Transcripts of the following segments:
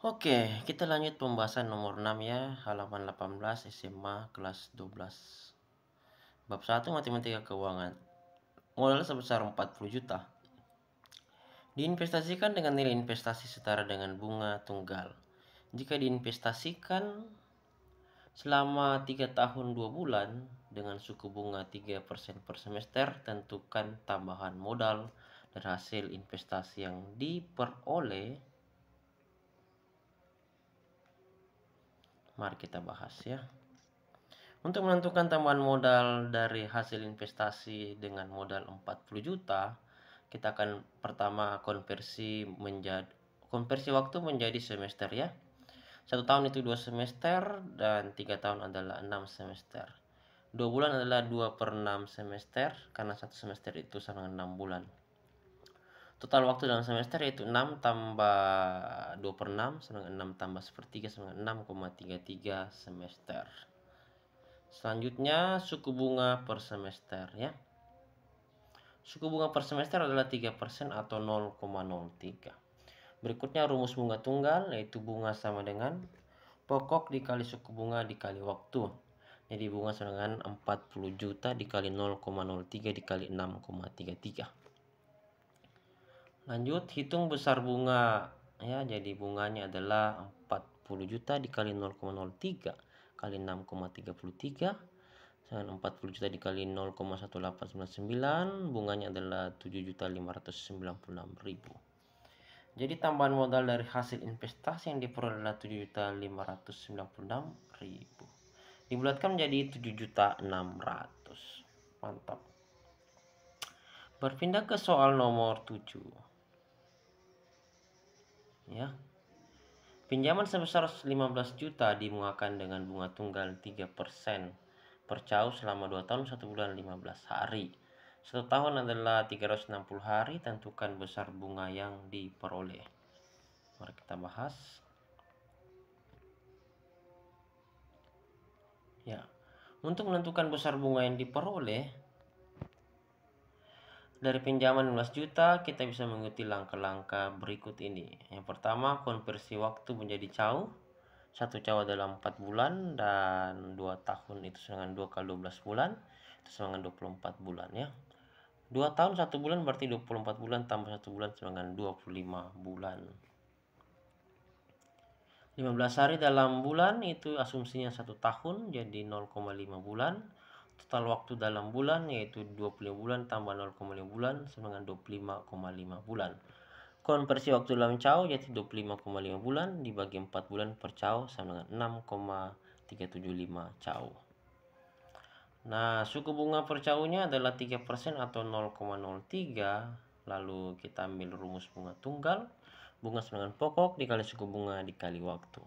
Oke, kita lanjut pembahasan nomor 6 ya, halaman 18 SMA kelas 12. Bab 1 Matematika Keuangan. Modal sebesar 40 juta. Diinvestasikan dengan nilai investasi setara dengan bunga tunggal. Jika diinvestasikan selama 3 tahun 2 bulan dengan suku bunga 3% per semester, tentukan tambahan modal dari hasil investasi yang diperoleh. Mari kita bahas ya. Untuk menentukan tambahan modal dari hasil investasi dengan modal 40 juta, kita akan pertama konversi waktu menjadi semester ya. 1 tahun itu 2 semester dan 3 tahun adalah 6 semester. 2 bulan adalah 2 per 6 semester karena 1 semester itu sama dengan 6 bulan. Total waktu dalam semester yaitu 6 tambah 2 per 6 sama dengan 6 tambah sepertiga sama dengan 6,33 semester. Selanjutnya suku bunga per semester ya. Suku bunga per semester adalah 3% atau 0,03. Berikutnya rumus bunga tunggal, yaitu bunga sama dengan pokok dikali suku bunga dikali waktu. Jadi bunga sama dengan 40 juta dikali 0,03 dikali 6,33. Lanjut hitung besar bunga ya. Jadi bunganya adalah 40 juta dikali 0,03 kali 6,33 dengan 40 juta dikali 0,1899, bunganya adalah 7.596.000. Jadi tambahan modal dari hasil investasi yang diperoleh adalah 7.596.000. Dibulatkan menjadi 7.600.000. Mantap. Berpindah ke soal nomor 7. Ya. Pinjaman sebesar 15 juta dibungakan dengan bunga tunggal 3% per caw selama 2 tahun 1 bulan 15 hari. 1 tahun adalah 360 hari, tentukan besar bunga yang diperoleh. Mari kita bahas. Ya. Untuk menentukan besar bunga yang diperoleh dari pinjaman 15 juta, kita bisa mengikuti langkah-langkah berikut ini. Yang pertama, konversi waktu menjadi caw. 1 caw dalam 4 bulan dan 2 tahun itu sama dengan 2 kali 12 bulan, itu sama dengan 24 bulan ya. 2 tahun 1 bulan berarti 24 bulan tambah 1 bulan sama dengan 25 bulan. 15 hari dalam bulan itu asumsinya 1 tahun, jadi 0,5 bulan. Total waktu dalam bulan yaitu 25 bulan tambah 0,5 bulan sama dengan 25,5 bulan. Konversi waktu dalam caw yaitu 25,5 bulan dibagi 4 bulan per caw sama dengan 6,375 caw. Nah, suku bunga per cawnya adalah 3% atau 0,03. Lalu kita ambil rumus bunga tunggal. Bunga sama dengan pokok dikali suku bunga dikali waktu.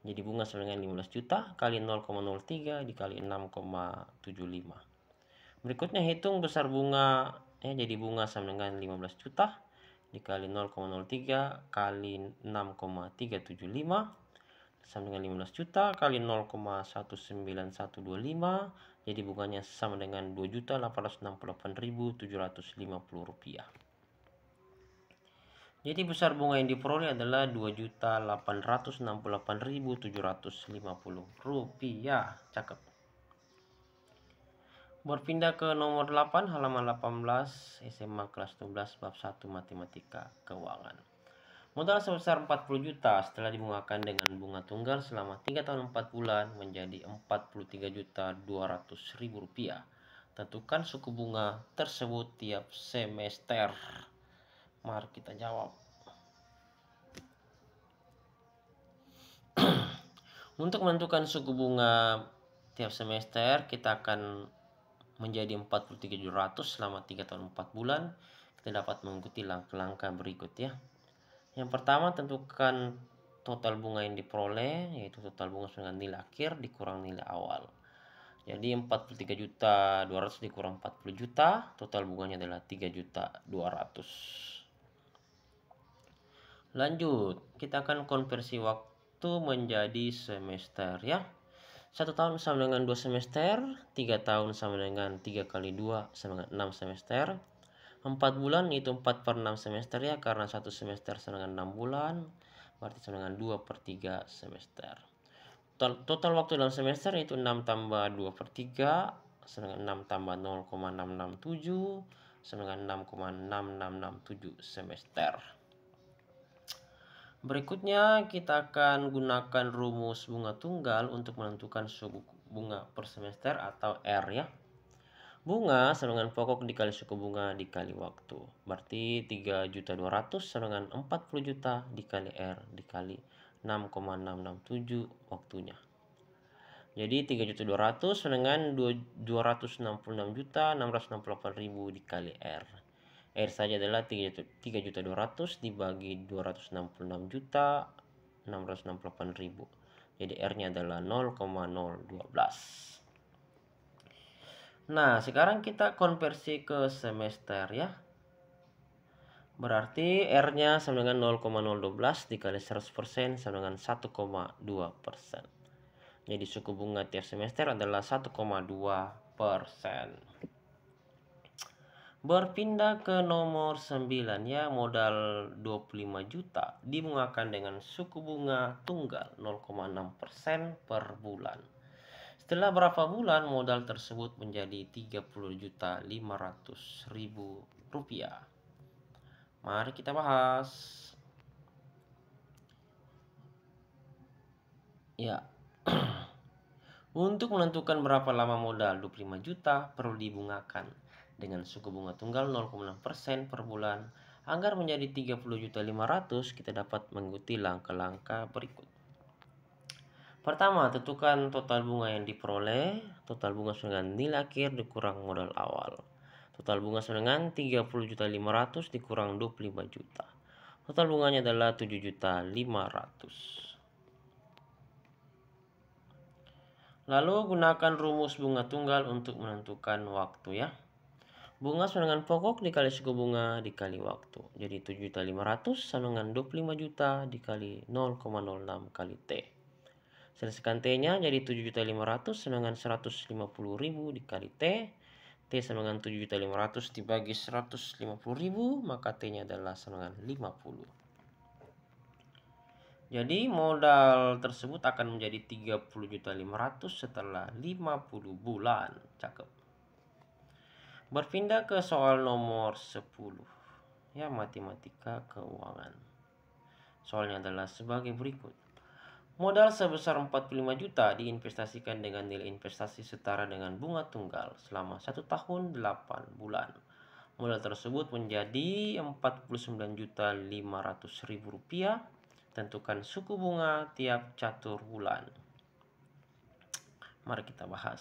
Jadi bunga sama dengan 15 juta kali 0,03 dikali 6,75. Berikutnya hitung besar bunga ya. Jadi bunga sama dengan 15 juta dikali 0,03 kali 6,375 sama dengan 15 juta kali 0,19125. Jadi bunganya sama dengan 2.868.750 rupiah. Jadi besar bunga yang diperoleh adalah 2.868.750 rupiah. Cakep. Berpindah ke nomor 8 halaman 18 SMA kelas 12 bab 1 Matematika Keuangan. Modal sebesar 40 juta setelah dibungakan dengan bunga tunggal selama 3 tahun 4 bulan menjadi 43.200.000 rupiah. Tentukan suku bunga tersebut tiap semester. Mari kita jawab. Untuk menentukan suku bunga tiap semester, kita akan menjadi 43.700 selama 3 tahun 4 bulan. Kita dapat mengikuti langkah-langkah berikut ya. Yang pertama, tentukan total bunga yang diperoleh, yaitu total bunga dengan nilai akhir dikurang nilai awal. Jadi 43.200 dikurang 40 juta, total bunganya adalah 3.200.000. Lanjut, kita akan konversi waktu menjadi semester ya. 1 tahun sama dengan 2 semester, 3 tahun sama dengan 3 kali 2 sama dengan 6 semester. 4 bulan itu 4 per 6 semester ya, karena 1 semester sama dengan 6 bulan. berarti sama dengan 2/3 semester. Total waktu dalam semester yaitu 6 tambah 2/3 sama dengan 6 tambah 0,667 sama dengan 6,6667 semester. Berikutnya kita akan gunakan rumus bunga tunggal untuk menentukan suku bunga per semester atau R ya. Bunga sama dengan pokok dikali suku bunga dikali waktu. Berarti 3.200.000 sama dengan 40 juta dikali R dikali 6,667 waktunya. Jadi 3.200.000 sama dengan 266.668.000 dikali R. R saja adalah 3.200.000 dibagi 266.668.000. Jadi R-nya adalah 0,012. Nah, sekarang kita konversi ke semester ya. Berarti R-nya sama dengan 0,012 dikali 100% sama dengan 1,2%. Jadi suku bunga tiap semester adalah 1,2%. Berpindah ke nomor 9 ya, modal 25 juta dibungakan dengan suku bunga tunggal 0,6% per bulan. Setelah berapa bulan modal tersebut menjadi 30.500.000 rupiah. Mari kita bahas. Ya. Untuk menentukan berapa lama modal 25 juta perlu dibungakan dengan suku bunga tunggal 0,6% per bulan agar menjadi 30.500.000. Kita dapat mengikuti langkah-langkah berikut. Pertama, tentukan total bunga yang diperoleh. Total bunga sama dengan nilai akhir dikurang modal awal. Total bunga sama dengan 30.500.000 dikurang 25 juta. Total bunganya adalah 7.500.000. Lalu gunakan rumus bunga tunggal untuk menentukan waktu ya. Bunga sama dengan pokok dikali suku bunga dikali waktu. Jadi 7.500.000 sama dengan 25 juta dikali 0,06 kali T. Selesaikan T-nya jadi 7.500.000 sama dengan 150.000 dikali T. T sama dengan 7.500.000 dibagi 150.000, maka T-nya adalah sama dengan 50. Jadi modal tersebut akan menjadi 30.500.000 setelah 50 bulan. Cakep. Berpindah ke soal nomor 10. Ya, matematika keuangan. Soalnya adalah sebagai berikut. Modal sebesar 45 juta diinvestasikan dengan nilai investasi setara dengan bunga tunggal selama 1 tahun 8 bulan. Modal tersebut menjadi 49.500.000 rupiah. Tentukan suku bunga tiap catur bulan. Mari kita bahas.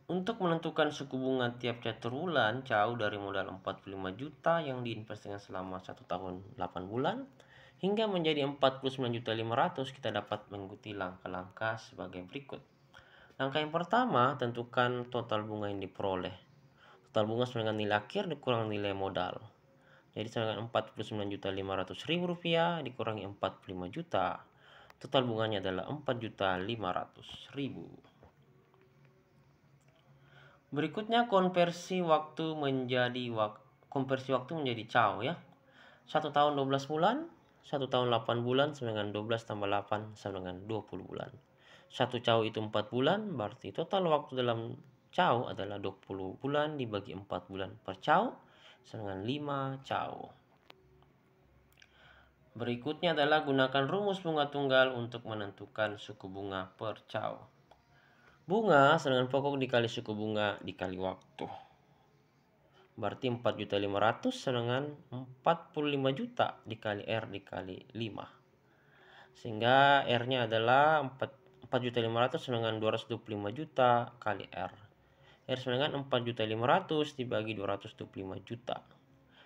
Untuk menentukan suku bunga tiap catur bulan, jauh dari modal 45 juta yang diinvestasikan selama 1 tahun 8 bulan, hingga menjadi 49.500.000, kita dapat mengikuti langkah-langkah sebagai berikut. Langkah yang pertama, tentukan total bunga yang diperoleh. Total bunga sama dengan nilai akhir dikurang nilai modal. Jadi sama dengan 49.500.000 rupiah dikurangi 45 juta. Total bunganya adalah 4.500.000. Berikutnya konversi waktu menjadi CAU ya. 1 tahun 12 bulan. 1 tahun 8 bulan sama dengan 12 tambah 8 sama dengan 20 bulan. 1 CAU itu 4 bulan, berarti total waktu dalam CAU adalah 20 bulan dibagi 4 bulan per CAU sama dengan 5 CAU. Berikutnya adalah gunakan rumus bunga tunggal untuk menentukan suku bunga per CAU. Bunga sama dengan pokok dikali suku bunga dikali waktu. Berarti 4.500.000 sama dengan 45 juta dikali R dikali 5. Sehingga R-nya adalah 4.500.000 sama dengan 225 juta kali R. R sama dengan 4.500.000 dibagi 225 juta.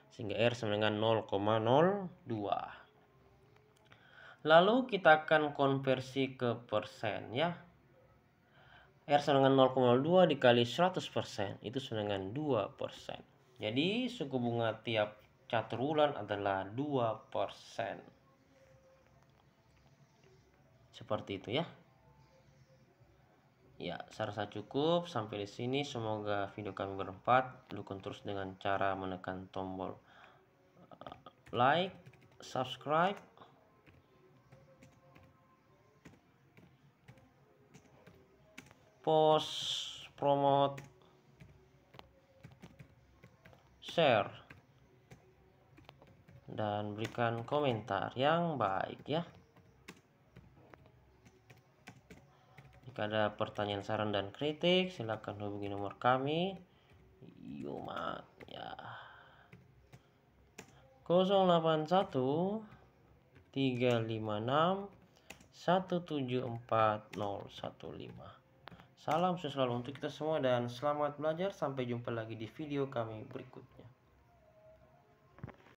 Sehingga R sama dengan 0,02. Lalu kita akan konversi ke persen ya. R sama dengan 0,02 dikali 100% itu sama dengan 2%. Jadi suku bunga tiap catur bulan adalah 2%. Seperti itu ya. Ya, saya rasa cukup sampai di sini. Semoga video kami bermanfaat. Dukung terus dengan cara menekan tombol like, subscribe, post, promote, share, dan berikan komentar yang baik ya. Jika ada pertanyaan, saran, dan kritik, silakan hubungi nomor kami. Yumat ya. 081 356 174015. Salam sukses selalu untuk kita semua dan selamat belajar. Sampai jumpa lagi di video kami berikutnya.